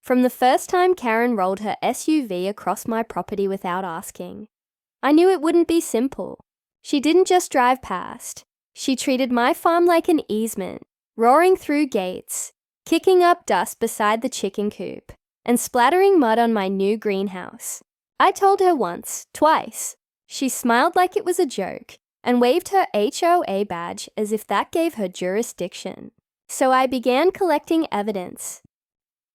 From the first time Karen rolled her SUV across my property without asking, I knew it wouldn't be simple. She didn't just drive past. She treated my farm like an easement, roaring through gates, kicking up dust beside the chicken coop, and splattering mud on my new greenhouse. I told her once, twice. She smiled like it was a joke and waved her HOA badge as if that gave her jurisdiction. So I began collecting evidence.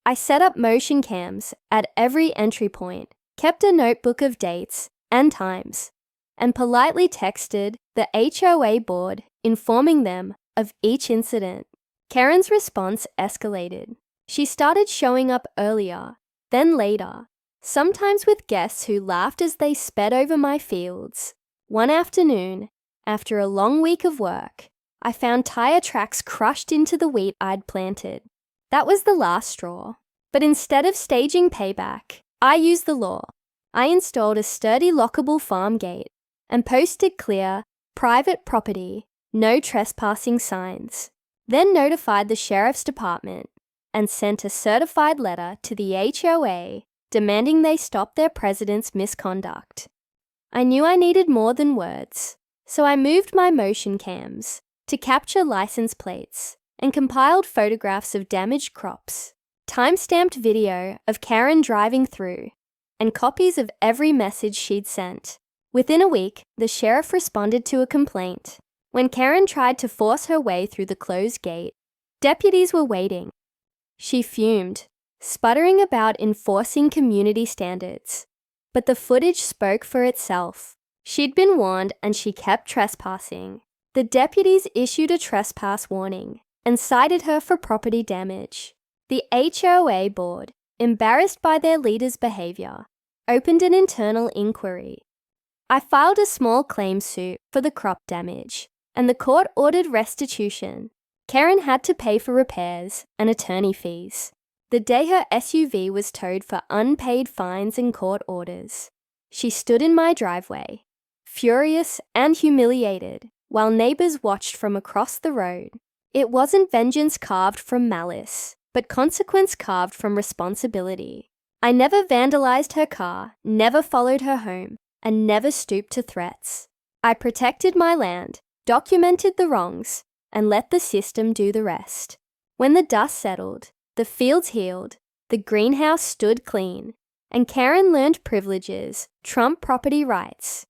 I set up motion cams at every entry point, kept a notebook of dates and times, and politely texted the HOA board informing them of each incident. Karen's response escalated. She started showing up earlier, then later, sometimes with guests who laughed as they sped over my fields. One afternoon, after a long week of work, I found tire tracks crushed into the wheat I'd planted. That was the last straw. But instead of staging payback, I used the law. I installed a sturdy lockable farm gate and posted clear, private property, no trespassing signs. Then notified the sheriff's department and sent a certified letter to the HOA demanding they stop their president's misconduct. I knew I needed more than words, so I moved my motion cams to capture license plates and compiled photographs of damaged crops, time-stamped video of Karen driving through, and copies of every message she'd sent. Within a week, the sheriff responded to a complaint. When Karen tried to force her way through the closed gate, deputies were waiting. She fumed, sputtering about enforcing community standards. But the footage spoke for itself. She'd been warned and she kept trespassing. The deputies issued a trespass warning and cited her for property damage. The HOA board, embarrassed by their leader's behavior, opened an internal inquiry. I filed a small claim suit for the crop damage, and the court ordered restitution. Karen had to pay for repairs and attorney fees. The day her SUV was towed for unpaid fines and court orders, she stood in my driveway, furious and humiliated, while neighbors watched from across the road. It wasn't vengeance carved from malice, but consequence carved from responsibility. I never vandalized her car, never followed her home, and never stooped to threats. I protected my land, documented the wrongs, and let the system do the rest. When the dust settled, the fields healed, the greenhouse stood clean, and Karen learned privileges trump property rights.